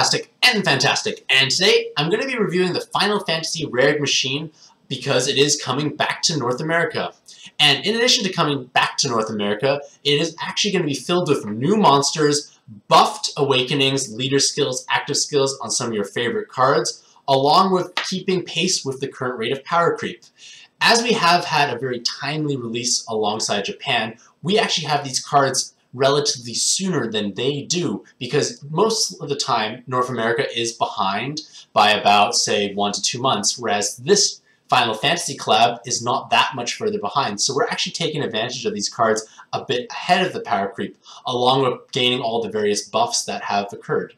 Mantastic and Fantastic, and today I'm going to be reviewing the Final Fantasy Rare Machine because it is coming back to North America. And in addition to coming back to North America, it is actually going to be filled with new monsters, buffed awakenings, leader skills, active skills on some of your favorite cards, along with keeping pace with the current rate of power creep. As we have had a very timely release alongside Japan, we actually have these cards relatively sooner than they do, because most of the time North America is behind by about, say, 1 to 2 months, whereas this Final Fantasy collab is not that much further behind. So we're actually taking advantage of these cards a bit ahead of the power creep, along with gaining all the various buffs that have occurred.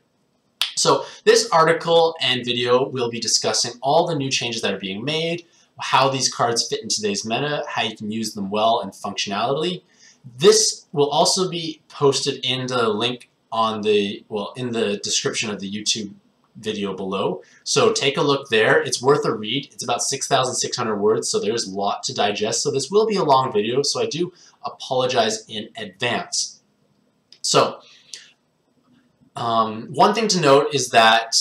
So this article and video will be discussing all the new changes that are being made, how these cards fit in today's meta, how you can use them well and functionality. This will also be posted in the link on the, in the description of the YouTube video below. So take a look there. It's worth a read. It's about 6,600 words, so there's a lot to digest. So this will be a long video, so I do apologize in advance. So one thing to note is that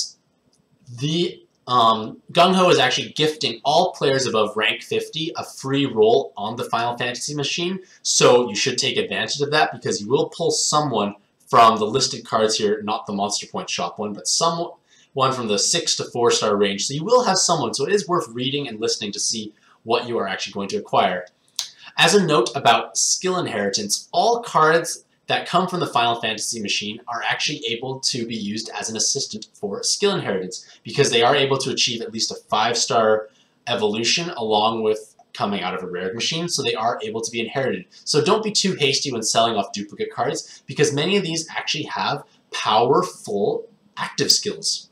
the Gung-Ho is actually gifting all players above rank 50 a free roll on the Final Fantasy machine, so you should take advantage of that because you will pull someone from the listed cards here, not the Monster Point shop one, but someone from the 6 to 4-star range. So you will have someone, so it is worth reading and listening to see what you are actually going to acquire. As a note about skill inheritance, all cards that come from the Final Fantasy machine are actually able to be used as an assistant for skill inheritance because they are able to achieve at least a 5-star evolution along with coming out of a rare machine, so they are able to be inherited. So don't be too hasty when selling off duplicate cards because many of these actually have powerful active skills.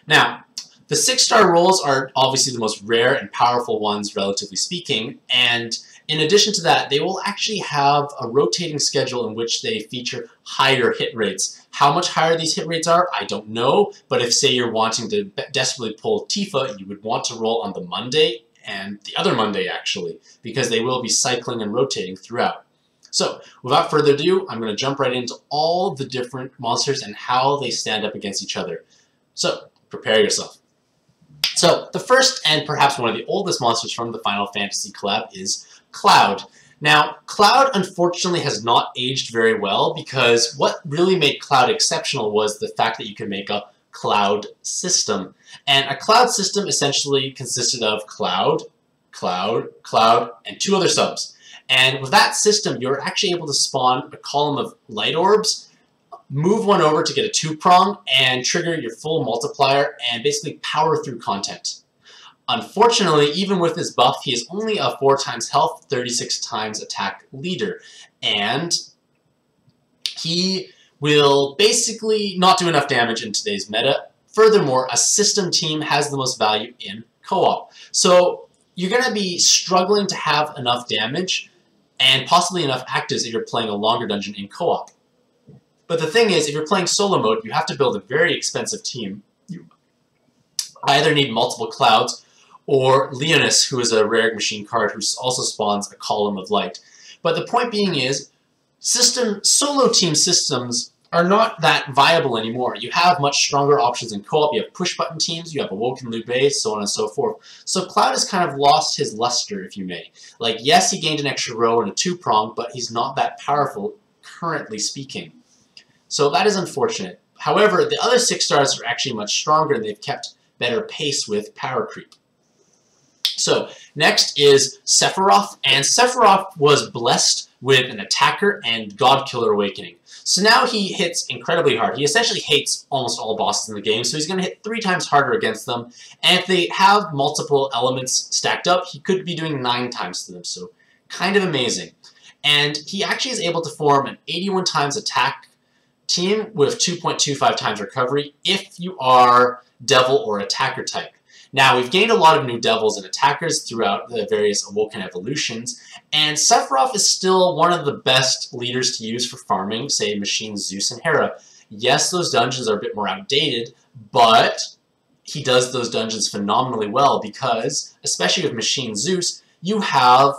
Now, the 6-star rolls are obviously the most rare and powerful ones, relatively speaking, and in addition to that, they will actually have a rotating schedule in which they feature higher hit rates. How much higher these hit rates are, I don't know, but if, say, you're wanting to desperately pull Tifa, you would want to roll on the Monday and the other Monday, actually, because they will be cycling and rotating throughout. So, without further ado, I'm going to jump right into all the different monsters and how they stand up against each other. So, prepare yourself. So, the first and perhaps one of the oldest monsters from the Final Fantasy collab is Cloud. Now, Cloud unfortunately has not aged very well because what really made Cloud exceptional was the fact that you could make a Cloud system. And a Cloud system essentially consisted of Cloud, Cloud, Cloud, and 2 other subs. And with that system, you're actually able to spawn a column of light orbs, move one over to get a 2-prong, and trigger your full multiplier and basically power through content. Unfortunately, even with his buff, he is only a 4 times health, 36 times attack leader, and he will basically not do enough damage in today's meta. Furthermore, a system team has the most value in co-op. So you're going to be struggling to have enough damage and possibly enough actives if you're playing a longer dungeon in co-op. But the thing is, if you're playing solo mode, you have to build a very expensive team. You either need multiple Clouds or Leonis, who is a rare machine card who also spawns a column of light. But the point being is, solo team systems are not that viable anymore. You have much stronger options in co-op. You have push-button teams, you have Awoken Liu, so on and so forth. So Cloud has kind of lost his luster, if you may. Like, yes, he gained an extra row and a 2-prong, but he's not that powerful, currently speaking. So that is unfortunate. However, the other 6 stars are actually much stronger, and they've kept better pace with power creep. So, next is Sephiroth, and Sephiroth was blessed with an Attacker and God Killer Awakening. So now he hits incredibly hard. He essentially hates almost all bosses in the game, so he's going to hit 3 times harder against them, and if they have multiple elements stacked up, he could be doing 9 times to them, so kind of amazing. And he actually is able to form an 81 times attack team with 2.25 times recovery if you are Devil or Attacker type. Now, we've gained a lot of new Devils and Attackers throughout the various Awoken evolutions, and Sephiroth is still one of the best leaders to use for farming, say, Machines Zeus and Hera. Yes, those dungeons are a bit more outdated, but he does those dungeons phenomenally well because, especially with Machine Zeus, you have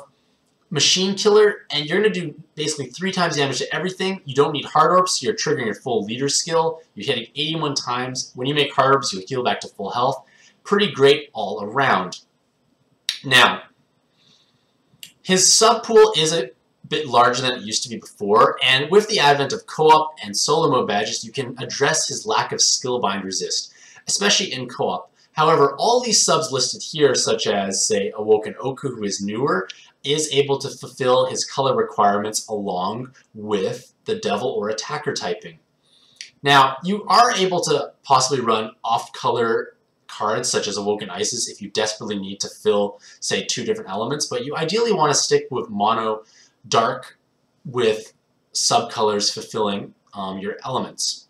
Machine Killer, and you're going to do basically 3 times damage to everything. You don't need hard orbs, so you're triggering your full leader skill. You're hitting 81 times. When you make hard orbs, you'll heal back to full health. Pretty great all around. Now, his sub pool is a bit larger than it used to be before, and with the advent of co-op and solo mode badges, you can address his lack of skill bind resist, especially in co-op. However, all these subs listed here, such as, say, Awoken Oku, who is newer, is able to fulfill his color requirements along with the devil or attacker typing. Now, you are able to possibly run off-color cards such as Awoken Isis if you desperately need to fill, say, 2 different elements, but you ideally want to stick with mono dark with subcolors fulfilling your elements.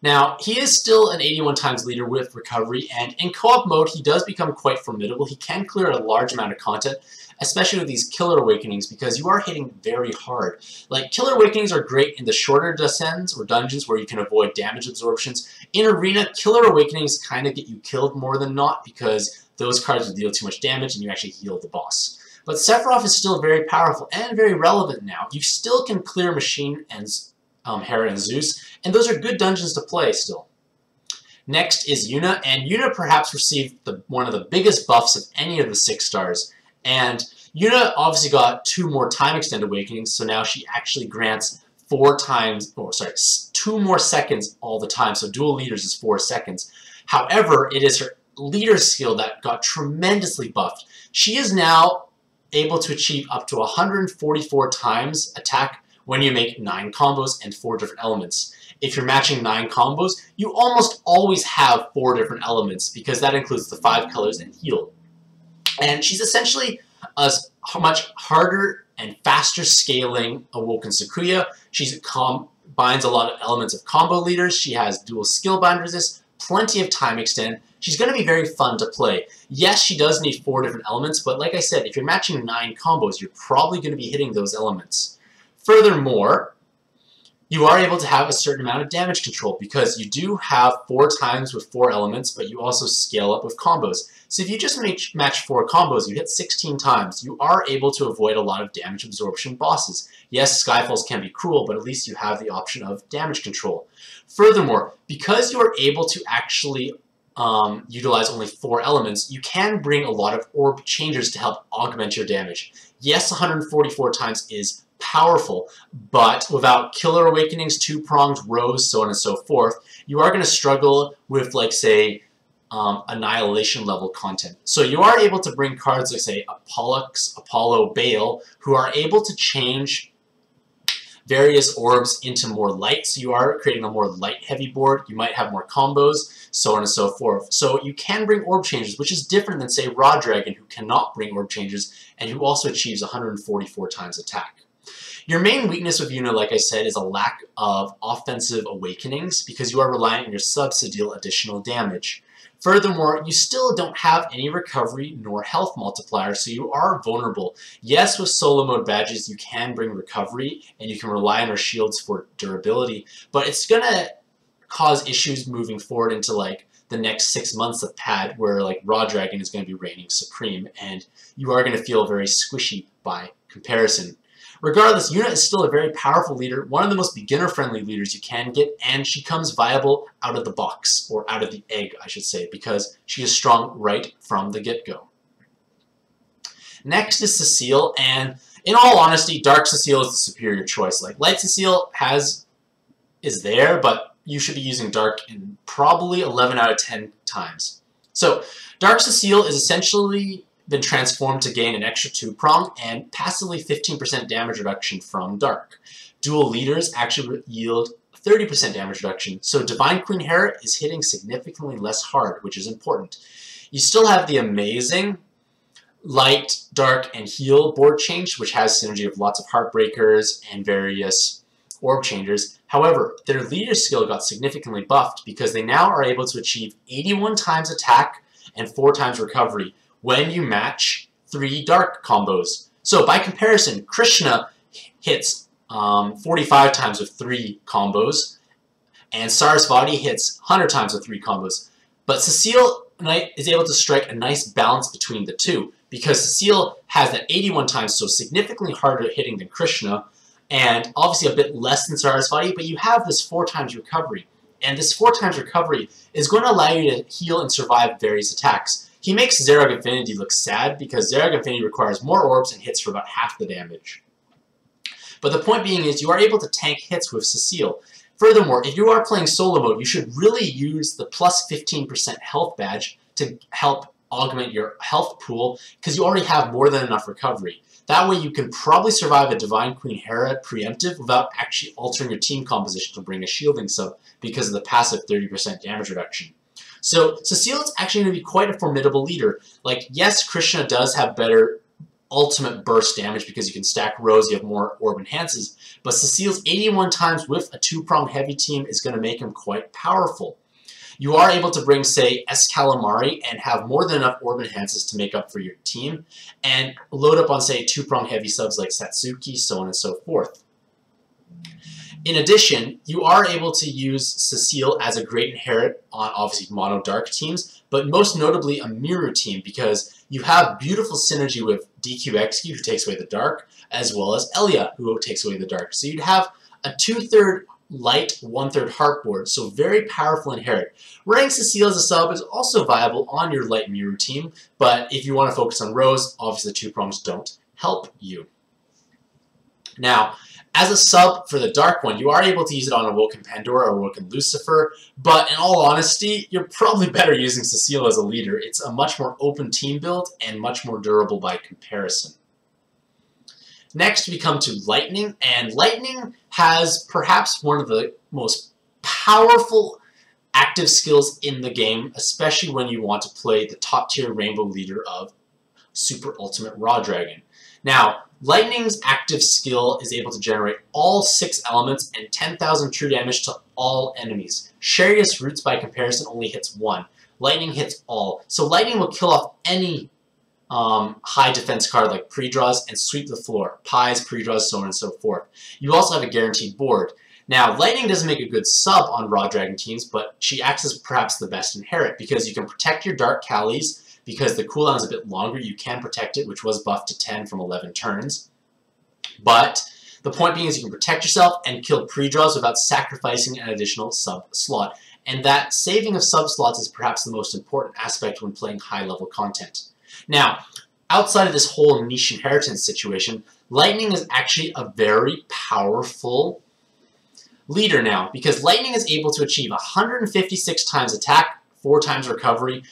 Now, he is still an 81 times leader with recovery, and in co-op mode, he does become quite formidable. He can clear a large amount of content, especially with these Killer Awakenings, because you are hitting very hard. Like, Killer Awakenings are great in the shorter descents or dungeons where you can avoid damage absorptions. In Arena, Killer Awakenings kind of get you killed more than not, because those cards will deal too much damage and you actually heal the boss. But Sephiroth is still very powerful and very relevant now. You still can clear Machine and Hera and Zeus, and those are good dungeons to play still. Next is Yuna, and Yuna perhaps received one of the biggest buffs of any of the 6 stars. And Yuna obviously got 2 more time extended awakenings, so now she actually grants 2 more seconds all the time, so dual leaders is 4 seconds. However, it is her leader skill that got tremendously buffed. She is now able to achieve up to 144 times attack when you make 9 combos and 4 different elements. If you're matching 9 combos, you almost always have 4 different elements, because that includes the 5 colors and heal. And she's essentially a much harder and faster scaling Awoken Sakuya. She combines a lot of elements of combo leaders. She has dual skill bind resist, plenty of time extend. She's going to be very fun to play. Yes, she does need 4 different elements, but like I said, if you're matching 9 combos, you're probably going to be hitting those elements. Furthermore, you are able to have a certain amount of damage control, because you do have 4 times with 4 elements, but you also scale up with combos. So if you just match 4 combos, you hit 16 times. You are able to avoid a lot of damage absorption bosses. Yes, Skyfalls can be cruel, but at least you have the option of damage control. Furthermore, because you are able to actually utilize only 4 elements, you can bring a lot of orb changes to help augment your damage. Yes, 144 times is powerful, but without Killer Awakenings, 2-pronged, Rose, so on and so forth, you are going to struggle with, like, say, Annihilation level content. So you are able to bring cards like, say, Pollux, Apollo, Bale, who are able to change various orbs into more light, so you are creating a more light-heavy board. You might have more combos, so on and so forth. So you can bring orb changes, which is different than, say, Raw Dragon, who cannot bring orb changes, and who also achieves 144 times attack. Your main weakness with Yuna, like I said, is a lack of offensive awakenings, because you are relying on your subs to deal additional damage. Furthermore, you still don't have any recovery nor health multiplier, so you are vulnerable. Yes, with solo mode badges, you can bring recovery, and you can rely on your shields for durability, but it's going to cause issues moving forward into, like, the next 6 months of pad, where, like, Raw Dragon is going to be reigning supreme, and you are going to feel very squishy by comparison. Regardless, Yuna is still a very powerful leader, one of the most beginner-friendly leaders you can get, and she comes viable out of the box, or out of the egg, I should say, because she is strong right from the get-go. Next is Cecile, and in all honesty, Dark Cecile is the superior choice. Like, Light Cecile is there, but you should be using Dark in probably 11 out of 10 times. So, Dark Cecile is essentially been transformed to gain an extra 2-prong and passively 15% damage reduction from Dark. Dual leaders actually yield 30% damage reduction, so Divine Queen Hera is hitting significantly less hard, which is important. You still have the amazing Light, Dark, and Heal board change, which has synergy of lots of Heartbreakers and various orb changers. However, their leader skill got significantly buffed, because they now are able to achieve 81 times attack and 4 times recovery when you match 3 Dark combos. So by comparison, Krishna hits 45 times with 3 combos, and Sarasvati hits 100 times with 3 combos. But Cecile is able to strike a nice balance between the two. because Cecile has that 81 times, so significantly harder hitting than Krishna, and obviously a bit less than Sarasvati, but you have this 4 times recovery. And this 4 times recovery is going to allow you to heal and survive various attacks. He makes Zerag Infinity look sad because Zerag Infinity requires more orbs and hits for about half the damage. But the point being is you are able to tank hits with Cecile. Furthermore, if you are playing solo mode, you should really use the plus 15% health badge to help augment your health pool because you already have more than enough recovery. That way you can probably survive a Divine Queen Hera preemptive without actually altering your team composition to bring a shielding sub because of the passive 30% damage reduction. So Cecile is actually going to be quite a formidable leader. Like, yes, Krishna does have better ultimate burst damage because you can stack rows, you have more orb enhances, but Cecile's 81 times with a 2-prong heavy team is going to make him quite powerful. You are able to bring, say, Calamari and have more than enough orb enhances to make up for your team, and load up on, say, 2-prong heavy subs like Satsuki, so on and so forth. In addition, you are able to use Cecile as a great inherit on, obviously, mono dark teams, but most notably a Miru team, because you have beautiful synergy with DQXQ, who takes away the dark, as well as Elia, who takes away the dark. So you'd have a 2/3 light, 1/3 heart board, so very powerful inherit. Running Cecile as a sub is also viable on your light Miru team, but if you want to focus on rows, obviously the 2 prongs don't help you. Now, as a sub for the dark one, you are able to use it on Awoken Pandora or Awoken Lucifer, but in all honesty, you're probably better using Cecile as a leader. It's a much more open team build and much more durable by comparison. Next, we come to Lightning, and Lightning has perhaps one of the most powerful active skills in the game, especially when you want to play the top-tier Rainbow leader of Super Ultimate Raw Dragon. Now, Lightning's active skill is able to generate all 6 elements and 10,000 true damage to all enemies. Sharius Roots, by comparison, only hits 1. Lightning hits all. So Lightning will kill off any high defense card like pre-draws and sweep the floor. Pies, pre-draws, so on and so forth. You also have a guaranteed board. Now, Lightning doesn't make a good sub on Raw Dragon teams, but she acts as perhaps the best inherit because you can protect your Dark Callies. Because the cooldown is a bit longer, you can protect it, which was buffed to 10 from 11 turns. But the point being is you can protect yourself and kill pre-draws without sacrificing an additional sub-slot. And that saving of sub-slots is perhaps the most important aspect when playing high-level content. Now, outside of this whole niche inheritance situation, Lightning is actually a very powerful leader now, because Lightning is able to achieve 156 times attack, 4 times recovery,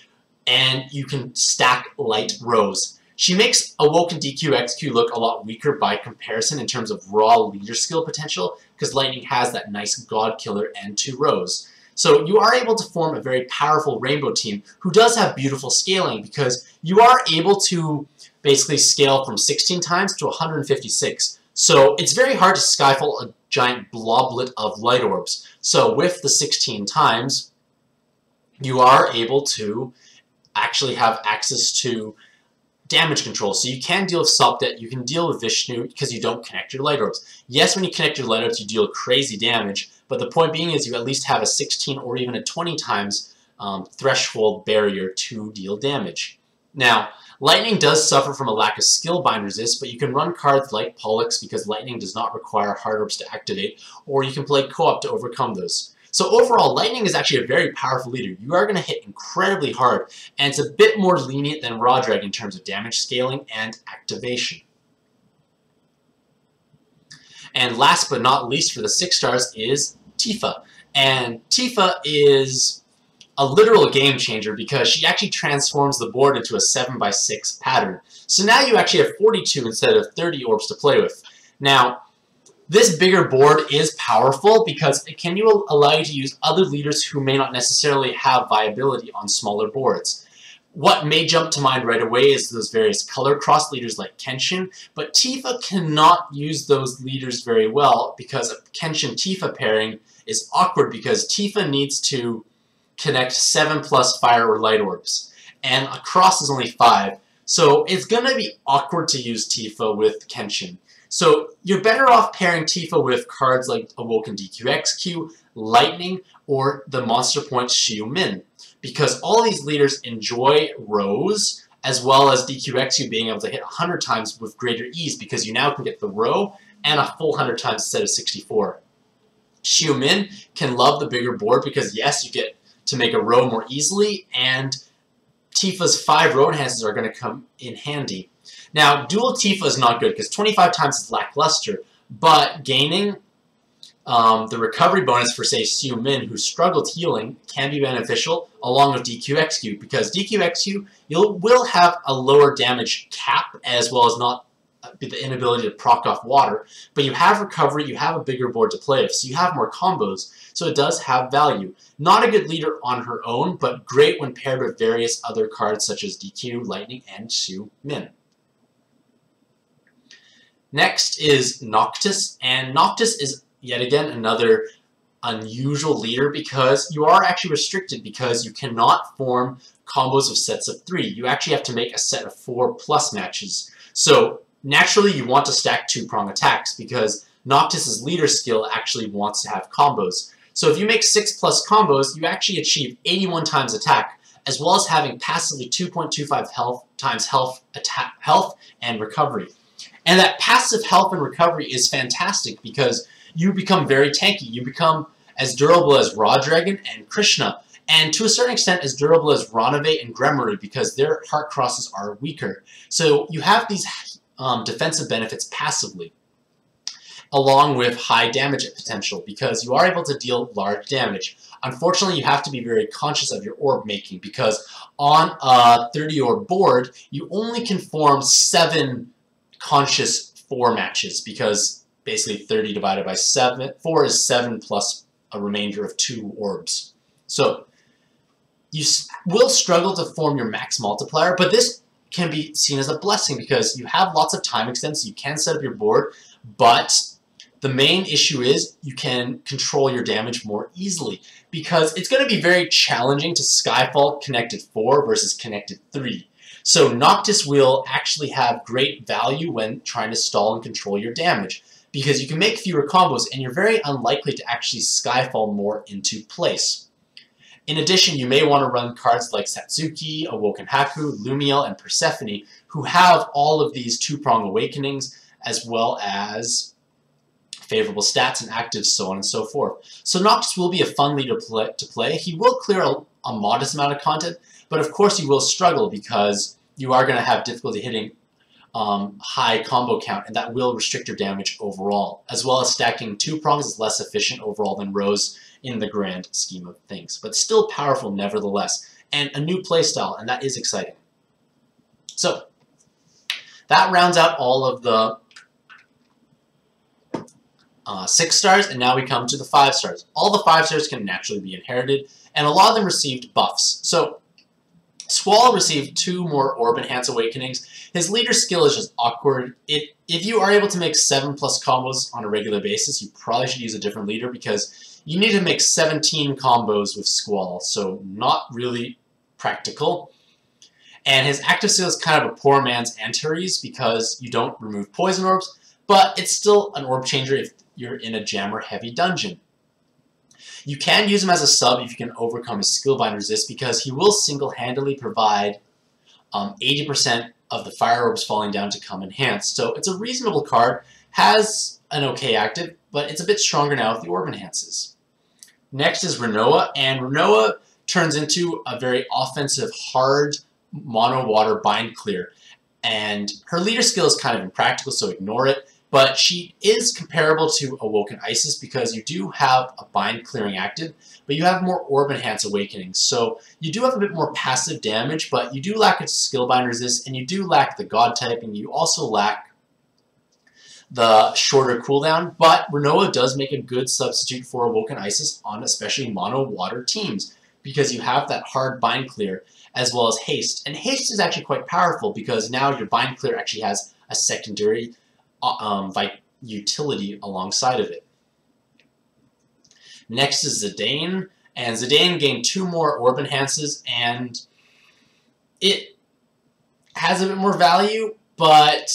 and you can stack light rows. She makes Awoken DQXQ look a lot weaker by comparison in terms of raw leader skill potential, because Lightning has that nice God Killer and 2 rows. So you are able to form a very powerful Rainbow team who does have beautiful scaling, because you are able to basically scale from 16 times to 156. So it's very hard to skyfall a giant bloblet of light orbs. So with the 16 times, you are able to actually have access to damage control. So you can deal with Subdet, you can deal with Vishnu because you don't connect your light orbs. Yes, when you connect your light orbs, you deal crazy damage, but the point being is you at least have a 16 or even a 20 times threshold barrier to deal damage. Now, Lightning does suffer from a lack of skill bind resist, but you can run cards like Pollux because Lightning does not require hard orbs to activate, or you can play co-op to overcome those. So overall, Lightning is actually a very powerful leader. You are going to hit incredibly hard, and it's a bit more lenient than Raw Dragon in terms of damage scaling and activation. And last but not least for the 6 stars is Tifa. And Tifa is a literal game changer because she actually transforms the board into a 7x6 pattern. So now you actually have 42 instead of 30 orbs to play with. Now, this bigger board is powerful because it can allow you to use other leaders who may not necessarily have viability on smaller boards. What may jump to mind right away is those various color cross leaders like Kenshin, but Tifa cannot use those leaders very well because a Kenshin-Tifa pairing is awkward because Tifa needs to connect 7+ fire or light orbs, and a cross is only 5, so it's going to be awkward to use Tifa with Kenshin. So you're better off pairing Tifa with cards like Awoken DQXQ, Lightning, or the Monster Point Xiu Min, because all these leaders enjoy rows as well as DQXU being able to hit 100 times with greater ease because you now can get the row and a full 100 times instead of 64. Xiumin can love the bigger board because, yes, you get to make a row more easily, and Tifa's 5 row enhances are going to come in handy. Now, dual Tifa is not good because 25 times is lackluster, but gaining the recovery bonus for, say, Xiumin, who struggled healing, can be beneficial, along with DQXQ, because DQXQ, you will have a lower damage cap, as well as not the inability to proc off water, but you have recovery, you have a bigger board to play with, so you have more combos, so it does have value. Not a good leader on her own, but great when paired with various other cards such as DQ, Lightning, and Xiumin. Next is Noctis, and Noctis is yet again another unusual leader because you are actually restricted because you cannot form combos of sets of 3. You actually have to make a set of 4+ matches. So naturally you want to stack 2-prong attacks because Noctis's leader skill actually wants to have combos. So if you make 6+ combos, you actually achieve 81 times attack, as well as having passively 2.25 health and recovery. And that passive health and recovery is fantastic because you become very tanky. You become as durable as Raw Dragon and Krishna, and to a certain extent as durable as Ronave and Gremory because their heart crosses are weaker. So you have these defensive benefits passively, along with high damage potential because you are able to deal large damage. Unfortunately, you have to be very conscious of your orb making because on a 30-orb board, you only can form 7 conscious 4 matches because basically 30 divided by 4 is 7 plus a remainder of 2 orbs. So you will struggle to form your max multiplier, but this can be seen as a blessing because you have lots of time extents, so you can set up your board, but the main issue is you can control your damage more easily because it's going to be very challenging to Skyfall connected 4 versus connected 3. So Noctis will actually have great value when trying to stall and control your damage because you can make fewer combos and you're very unlikely to actually Skyfall more into place. In addition, you may want to run cards like Satsuki, Awoken Haku, Lumiel, and Persephone, who have all of these 2-prong awakenings, as well as favorable stats and actives, so on and so forth. So Noctis will be a fun leader to play. He will clear a modest amount of content, but of course you will struggle because you are going to have difficulty hitting high combo count, and that will restrict your damage overall, as well as stacking 2 prongs is less efficient overall than rows in the grand scheme of things, but still powerful nevertheless, and a new playstyle, and that is exciting. So that rounds out all of the 6 stars, and now we come to the 5 stars. All the 5 stars can naturally be inherited, and a lot of them received buffs. So Squall received 2 more Orb Enhance Awakenings. His leader skill is just awkward. If you are able to make 7+ combos on a regular basis, you probably should use a different leader because you need to make 17 combos with Squall, so not really practical. And his active skill is kind of a poor man's Antares because you don't remove poison orbs, but it's still an orb changer if you're in a jammer heavy dungeon. You can use him as a sub if you can overcome his skillbind resist because he will single-handedly provide 80% of the fire orbs falling down to come enhanced. So it's a reasonable card, has an okay active, but it's a bit stronger now with the orb enhances. Next is Renoa, and Renoa turns into a very offensive, hard mono water bind clear. And her leader skill is kind of impractical, so ignore it. But she is comparable to Awoken Isis because you do have a bind clearing active, but you have more Orb Enhance Awakenings. So you do have a bit more passive damage, but you do lack its skill bind resist, and you do lack the God type, and you also lack the shorter cooldown. But Renoa does make a good substitute for Awoken Isis on especially mono water teams because you have that hard bind clear as well as haste. And haste is actually quite powerful because now your bind clear actually has a secondary utility alongside of it. Next is Zidane, and Zidane gained 2 more Orb Enhances, and it has a bit more value, but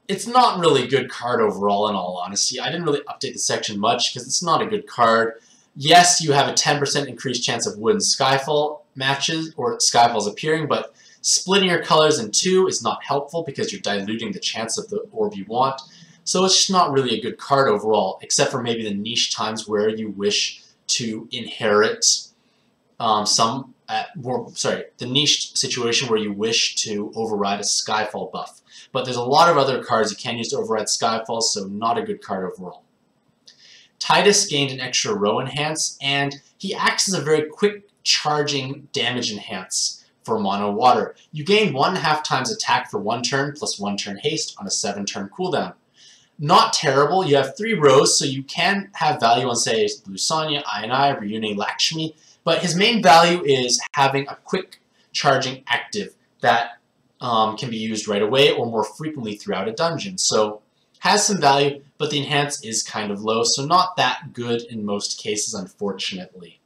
it's not really a good card overall in all honesty. I didn't really update the section much because it's not a good card. Yes, you have a 10% increased chance of Wood and Skyfall matches, or Skyfalls appearing, but Splitting your colors in two is not helpful because you're diluting the chance of the orb you want. So it's just not really a good card overall, except for maybe the niche times where you wish to inherit the niche situation where you wish to override a Skyfall buff. But there's a lot of other cards you can use to override Skyfall, so not a good card overall. Titus gained an extra row enhance, and he acts as a very quick charging damage enhance for mono water. You gain 1.5 times attack for 1 turn plus 1 turn haste on a 7-turn cooldown. Not terrible. You have 3 rows, so you can have value on, say, Blue Sonya, I, Ryune, Lakshmi, but his main value is having a quick charging active that can be used right away or more frequently throughout a dungeon. So has some value, but the enhance is kind of low, so not that good in most cases, unfortunately.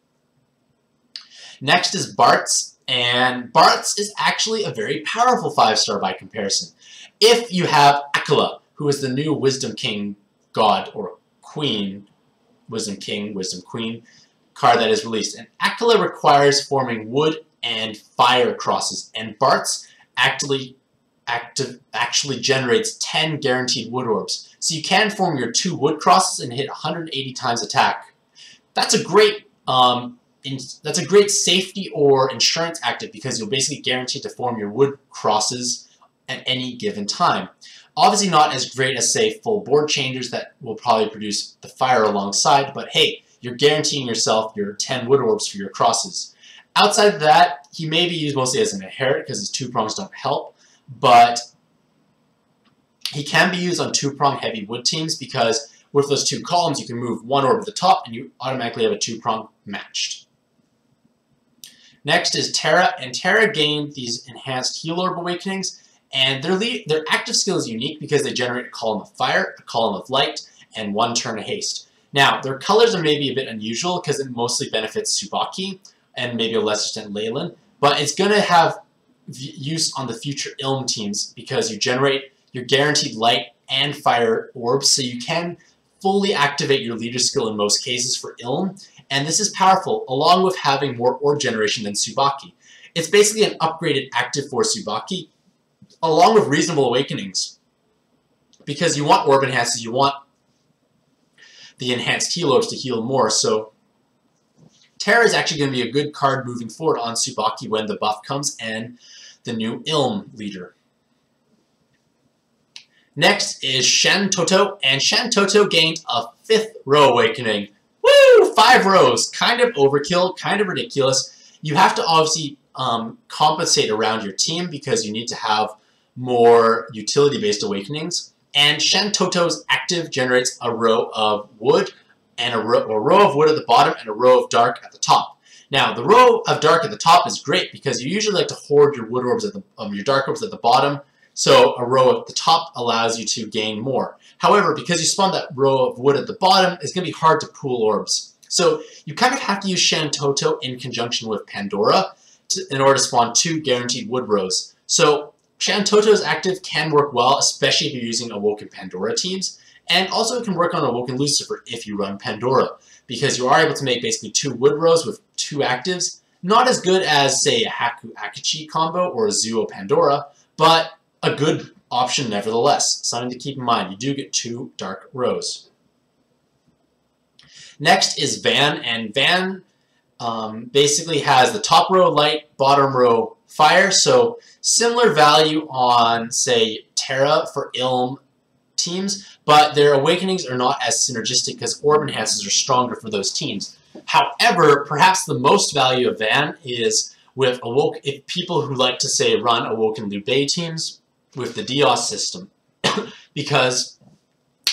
Next is Bartz, and Bartz is actually a very powerful 5-star by comparison. If you have Akela, who is the new Wisdom King god or queen, Wisdom King, Wisdom Queen card that is released. And Akela requires forming wood and fire crosses, and Bartz actually generates 10 guaranteed wood orbs. So you can form your 2 wood crosses and hit 180 times attack. That's a great safety or insurance active because you'll basically guarantee to form your wood crosses at any given time. Obviously not as great as, say, full board changers that will probably produce the fire alongside, but hey, you're guaranteeing yourself your 10 wood orbs for your crosses. Outside of that, he may be used mostly as an inherit because his 2-prongs don't help, but he can be used on 2-prong heavy wood teams because with those 2 columns, you can move 1 orb at the top and you automatically have a 2-prong matched. Next is Terra, and Terra gained these enhanced heal orb awakenings, and their active skill is unique because they generate a column of fire, a column of light, and 1 turn of haste. Now, their colors are maybe a bit unusual because it mostly benefits Tsubaki and maybe a lesser extent Leyland, but it's going to have use on the future Ilm teams because you generate your guaranteed light and fire orbs, so you can fully activate your leader skill in most cases for Ilm, and this is powerful along with having more orb generation than Tsubaki. It's basically an upgraded active for Tsubaki along with reasonable awakenings because you want orb enhances, you want the enhanced heal orbs to heal more, so Terra is actually going to be a good card moving forward on Tsubaki when the buff comes and the new Ilm leader. Next is Shen Toto, and Shen Toto gained a 5th row awakening. Woo! 5 rows! Kind of overkill, kind of ridiculous. You have to obviously compensate around your team because you need to have more utility-based awakenings. And Shen Toto's active generates a row of wood, and a row of wood at the bottom and a row of dark at the top. Now, the row of dark at the top is great because you usually like to hoard your wood orbs at the your dark orbs at the bottom, so a row at the top allows you to gain more. However, because you spawn that row of wood at the bottom, it's going to be hard to pool orbs. So you kind of have to use Shen Toto in conjunction with Pandora in order to spawn 2 guaranteed wood rows. So Shen Toto's active can work well, especially if you're using Awoken Pandora teams, and also it can work on Awoken Lucifer if you run Pandora, because you are able to make basically 2 wood rows with 2 actives. Not as good as, say, a Haku Akichi combo or a Zuo Pandora, but a good option nevertheless. Something to keep in mind. You do get 2 dark rows. Next is Van, and Van basically has the top row light, bottom row fire, so similar value on, say, Terra for Ilm teams, but their awakenings are not as synergistic because orb enhances are stronger for those teams. However, perhaps the most value of Van is with people who like to, say, run Awoken Liu Bei teams with the Dios system, because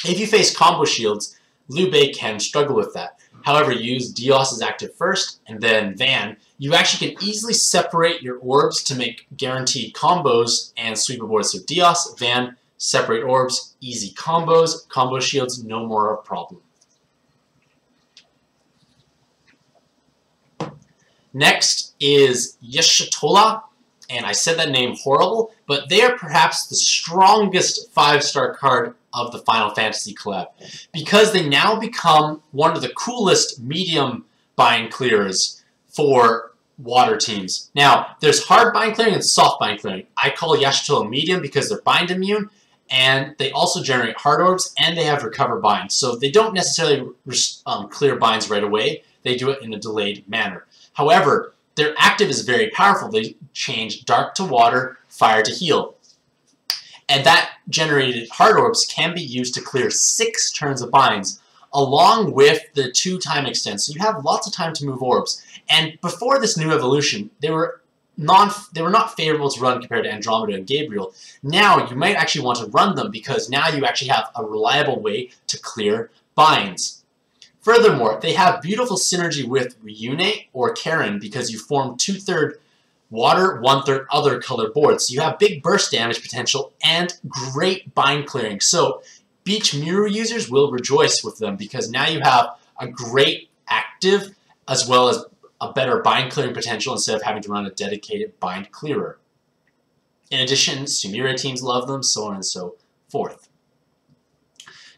if you face combo shields, Liu Bei can struggle with that. However, you use Dios as active first, and then Van, you actually can easily separate your orbs to make guaranteed combos and sweep boards. So Dios, Van, separate orbs, easy combos, combo shields, no more a problem. Next is Yeshitola, and I said that name horrible, but they are perhaps the strongest 5-star card of the Final Fantasy collab, because they now become one of the coolest medium bind clearers for water teams. Now, there's hard bind clearing and soft bind clearing. I call Yashitoa medium because they're bind immune, and they also generate hard orbs, and they have recover binds. So they don't necessarily clear binds right away. They do it in a delayed manner. However, their active is very powerful. They change dark to water, fire to heal. And that generated hard orbs can be used to clear 6 turns of binds, along with the 2 time extents. So you have lots of time to move orbs. And before this new evolution, they were not favorable to run compared to Andromeda and Gabriel. Now you might actually want to run them because now you actually have a reliable way to clear binds. Furthermore, they have beautiful synergy with Ryune or Karen because you form 2/3 water, 1/3 other color boards. So you have big burst damage potential and great bind clearing. So Beach Miru users will rejoice with them because now you have a great active as well as a better bind clearing potential instead of having to run a dedicated bind clearer. In addition, Sumire teams love them, so on and so forth.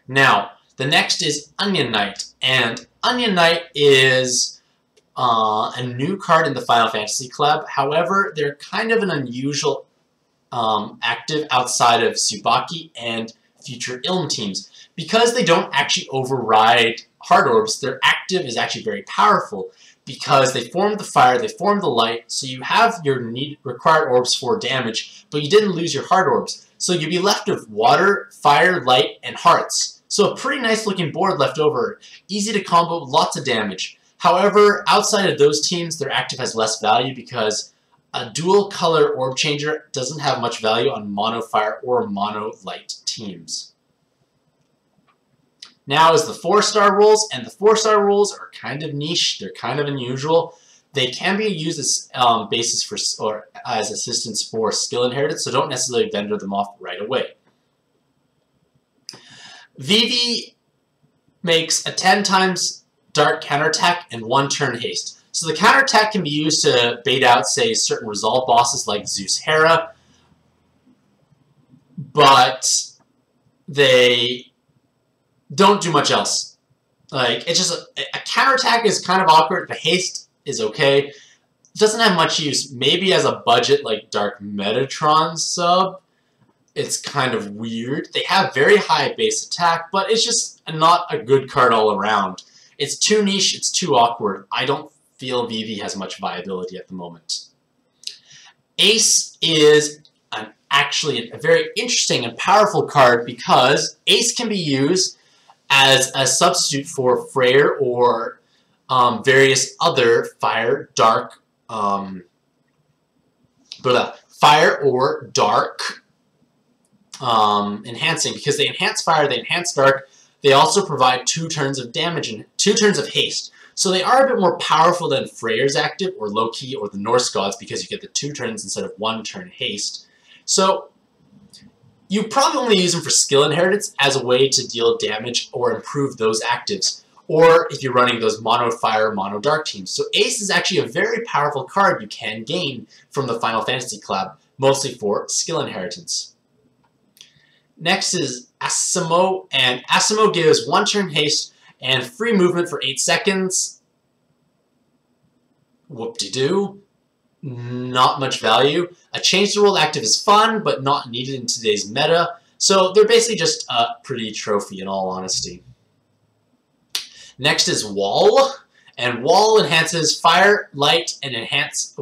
Now, the next is Onion Knight, and Onion Knight is a new card in the Final Fantasy Collab. However, they're kind of an unusual active outside of Tsubaki and future Ilm teams. Because they don't actually override hard orbs, their active is actually very powerful because they form the fire, they form the light, so you have your required orbs for damage, but you didn't lose your hard orbs. So you'd be left with water, fire, light, and hearts. So a pretty nice looking board left over. Easy to combo, lots of damage. However, outside of those teams, their active has less value because a dual color orb changer doesn't have much value on mono fire or mono light teams. Now is the 4-star rules, and the 4-star rules are kind of niche. They're kind of unusual. They can be used as basis for or as assistance for skill inheritance, so don't necessarily vendor them off right away. Vivi makes a 10 times dark counterattack and 1 turn haste. So the counterattack can be used to bait out, say, certain resolve bosses like Zeus Hera, but they don't do much else. Like, it's just a counterattack is kind of awkward. The haste is okay. It doesn't have much use. Maybe as a budget like Dark Metatron sub, it's kind of weird. They have very high base attack, but it's just not a good card all around. It's too niche, it's too awkward. I don't feel Vivi has much viability at the moment. Ace is actually a very interesting and powerful card because Ace can be used as a substitute for Freyr or various other fire, dark, fire or dark enhancing, because they enhance fire, they enhance dark, they also provide 2 turns of damage and 2 turns of haste. So they are a bit more powerful than Freyr's active or Loki or the Norse gods because you get the 2 turns instead of 1 turn haste. So you probably only use them for skill inheritance as a way to deal damage or improve those actives, or if you're running those mono fire, mono dark teams. So Ace is actually a very powerful card you can gain from the Final Fantasy Collab, mostly for skill inheritance. Next is Asimo, and Asimo gives 1 turn haste and free movement for 8 seconds. Whoop-de-doo. Not much value. A change the world active is fun, but not needed in today's meta. So they're basically just a pretty trophy in all honesty. Next is Wall. And Wall enhances fire, light, and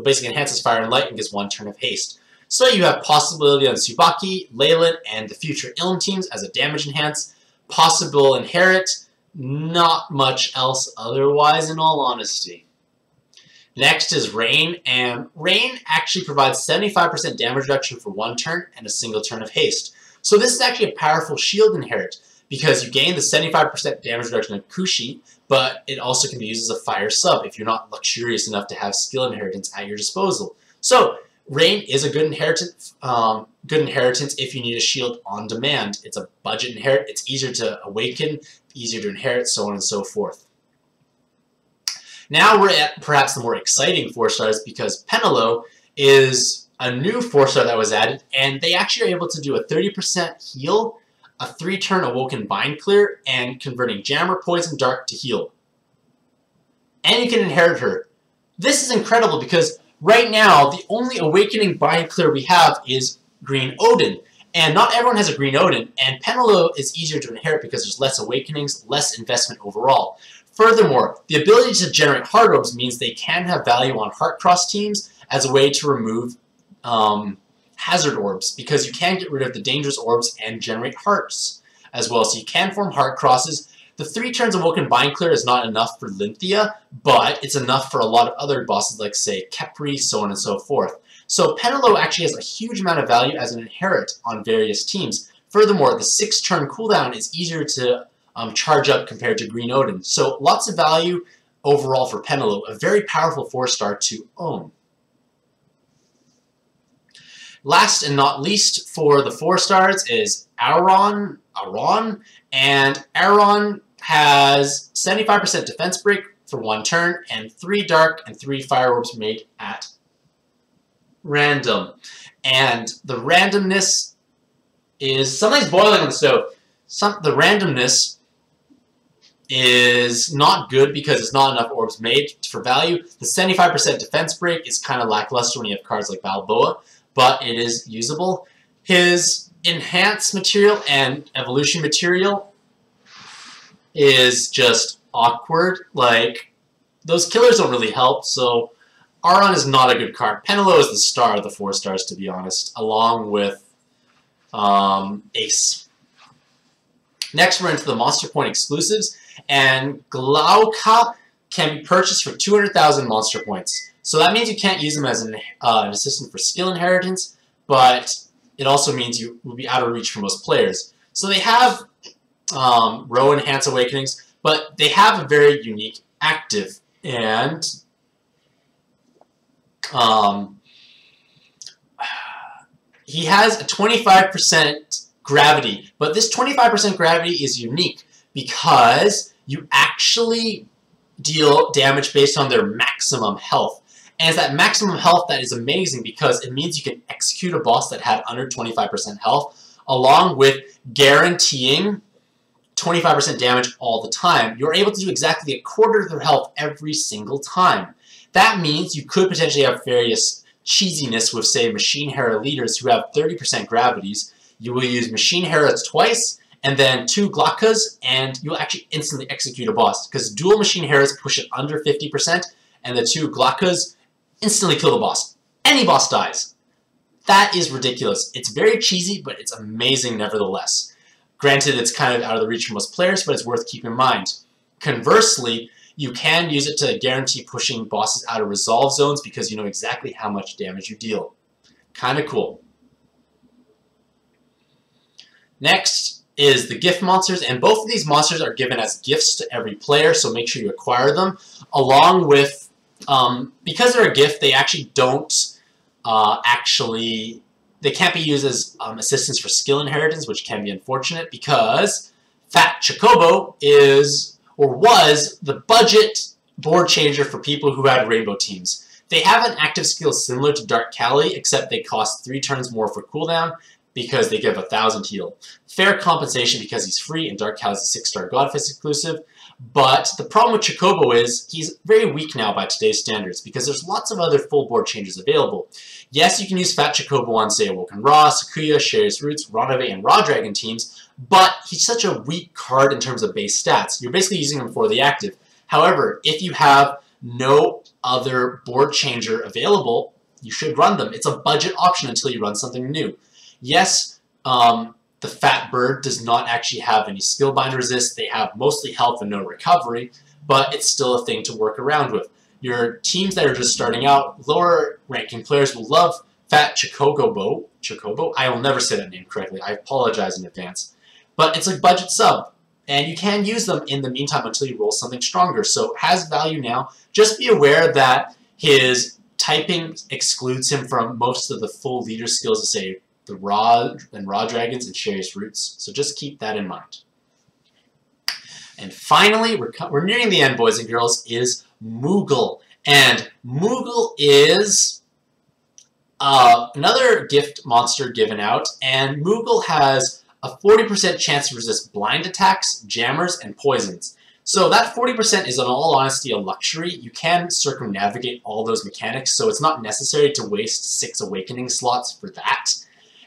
basically enhances fire and light and gives 1 turn of haste. So you have possibility on Tsubaki, Leyland, and the future Ilm teams as a damage enhance. Possible inherit. Not much else otherwise in all honesty. Next is Rain, and Rain actually provides 75% damage reduction for 1 turn and a single turn of haste. So this is actually a powerful shield inherit because you gain the 75% damage reduction of Kushi, but it also can be used as a fire sub if you're not luxurious enough to have skill inheritance at your disposal. So Rain is a good inheritance if you need a shield on demand. It's a budget inherit, it's easier to awaken, easier to inherit, so on and so forth. Now we're at perhaps the more exciting 4-stars because Penelo is a new 4-star that was added, and they actually are able to do a 30% heal, a 3-turn Awoken Bind Clear, and converting Jammer, Poison, Dark to heal. And you can inherit her. This is incredible because right now the only Awakening Bind clear we have is Green Odin. And not everyone has a Green Odin, and Penelo is easier to inherit because there's less Awakenings, less investment overall. Furthermore, the ability to generate Heart Orbs means they can have value on Heart Cross teams as a way to remove Hazard Orbs, because you can get rid of the dangerous orbs and generate hearts as well. So you can form Heart Crosses. The 3 turns Awoken Bind Clear is not enough for Lynthia, but it's enough for a lot of other bosses like, say, Kepri, so on and so forth. So Penelo actually has a huge amount of value as an inherit on various teams. Furthermore, the 6-turn cooldown is easier to charge up compared to Green Odin. So lots of value overall for Penelo, a very powerful 4-star to own. Last and not least for the 4 stars is Aron, and Aron has 75% defense break for 1 turn, and 3 dark and 3 fire orbs made at random. And the randomness is, something's boiling on the stove. The randomness is not good because it's not enough orbs made for value. The 75% defense break is kind of lackluster when you have cards like Balboa, but it is usable. His enhanced material and evolution material is just awkward. Like, those killers don't really help, so Aron is not a good card. Penelo is the star of the 4 stars, to be honest, along with Ace. Next, we're into the Monster Point exclusives, and Glauca can be purchased for 200,000 Monster Points. So that means you can't use them as an assistant for skill inheritance, but it also means you will be out of reach for most players. So they have Row Enhance Awakenings, but they have a very unique active, and he has a 25% gravity, but this 25% gravity is unique because you actually deal damage based on their maximum health. And it's that maximum health that is amazing because it means you can execute a boss that had under 25% health, along with guaranteeing 25% damage all the time. You're able to do exactly a quarter of their health every single time. That means you could potentially have various cheesiness with, say, Machine Hera leaders who have 30% gravities. You will use Machine Heras twice, and then 2 Glaucas, and you'll actually instantly execute a boss, because dual Machine Heras push it under 50%, and the 2 Glaucas instantly kill the boss. Any boss dies. That is ridiculous. It's very cheesy, but it's amazing nevertheless. Granted, it's kind of out of the reach for most players, but it's worth keeping in mind. Conversely, you can use it to guarantee pushing bosses out of resolve zones because you know exactly how much damage you deal. Kind of cool. Next is the gift monsters, and both of these monsters are given as gifts to every player, so make sure you acquire them. Along with, because they're a gift, they actually don't they can't be used as assistants for skill inheritance, which can be unfortunate because Fat Chocobo is, or was, the budget board changer for people who had rainbow teams. They have an active skill similar to Dark Cali, except they cost 3 turns more for cooldown because they give 1,000 heal. Fair compensation because he's free, and Dark Cali is a 6-star Godfist exclusive. But the problem with Chocobo is he's very weak now by today's standards because there's lots of other full board changes available. Yes, you can use Fat Chocobo on, say, Awoken Ra, Sakuya, Sherry's Roots, Ronave, and Raw Dragon teams, but he's such a weak card in terms of base stats. You're basically using him for the active. However, if you have no other board changer available, you should run them. It's a budget option until you run something new. Yes, the Fat Bird does not actually have any skill bind resist. They have mostly health and no recovery, but it's still a thing to work around with. Your teams that are just starting out, lower ranking players will love Fat Chocobo. I will never say that name correctly. I apologize in advance. But it's a budget sub, and you can use them in the meantime until you roll something stronger. So it has value now. Just be aware that his typing excludes him from most of the full leader skills to, say, the Raw Dragons and Sherry's Roots. So just keep that in mind. And finally, we're nearing the end, boys and girls, is Moogle. And Moogle is another gift monster given out, and Moogle has a 40% chance to resist blind attacks, jammers, and poisons. So that 40% is in all honesty a luxury. You can circumnavigate all those mechanics, so it's not necessary to waste 6 awakening slots for that.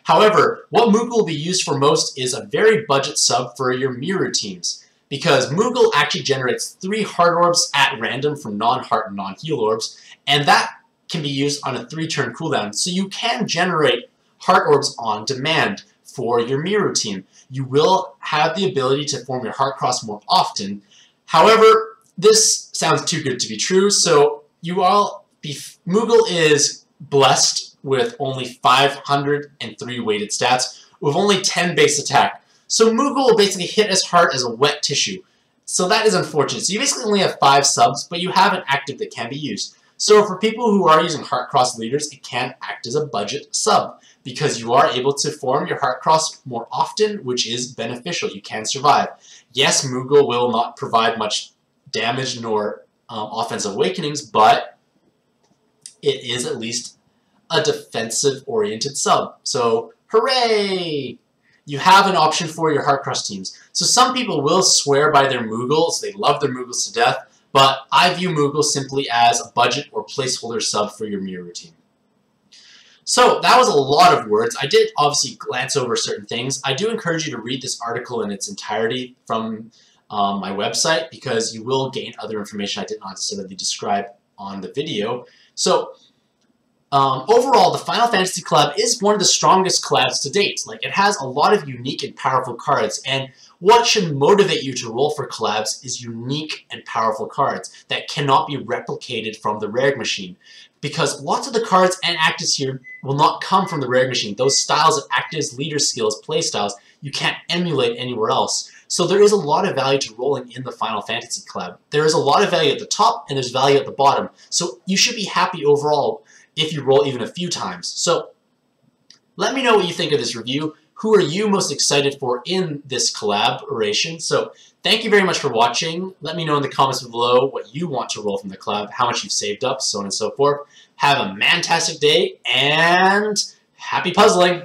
However, what Moogle will be used for most is a very budget sub for your mirror teams, because Moogle actually generates 3 heart orbs at random from non-heart and non-heal orbs, and that can be used on a 3-turn cooldown, so you can generate heart orbs on demand for your mirror team. You will have the ability to form your heart cross more often. However, this sounds too good to be true, so Moogle is blessed with only 503 weighted stats, with only 10 base attack. So Moogle will basically hit as hard as a wet tissue. So that is unfortunate. So you basically only have 5 subs, but you have an active that can be used. So for people who are using Heart Cross leaders, it can act as a budget sub, because you are able to form your Heart Cross more often, which is beneficial. You can survive. Yes, Moogle will not provide much damage nor offensive awakenings, but it is at least a defensive-oriented sub. So, hooray! You have an option for your Heart Cross teams. So some people will swear by their Moogles. They love their Moogles to death. But I view Moogle simply as a budget or placeholder sub for your mirror team. So that was a lot of words. I did obviously glance over certain things. I do encourage you to read this article in its entirety from my website, because you will gain other information I did not necessarily describe on the video. So overall, the Final Fantasy Collab is one of the strongest collabs to date. Like, it has a lot of unique and powerful cards, and what should motivate you to roll for collabs is unique and powerful cards that cannot be replicated from the rare machine. Because lots of the cards and actives here will not come from the rare machine. Those styles of actives, leader skills, play styles, you can't emulate anywhere else. So there is a lot of value to rolling in the Final Fantasy Collab. There is a lot of value at the top, and there's value at the bottom. So you should be happy overall if you roll even a few times. So let me know what you think of this review. Who are you most excited for in this collaboration? So thank you very much for watching. Let me know in the comments below what you want to roll from the collab, how much you've saved up, so on and so forth. Have a mantastic day, and happy puzzling!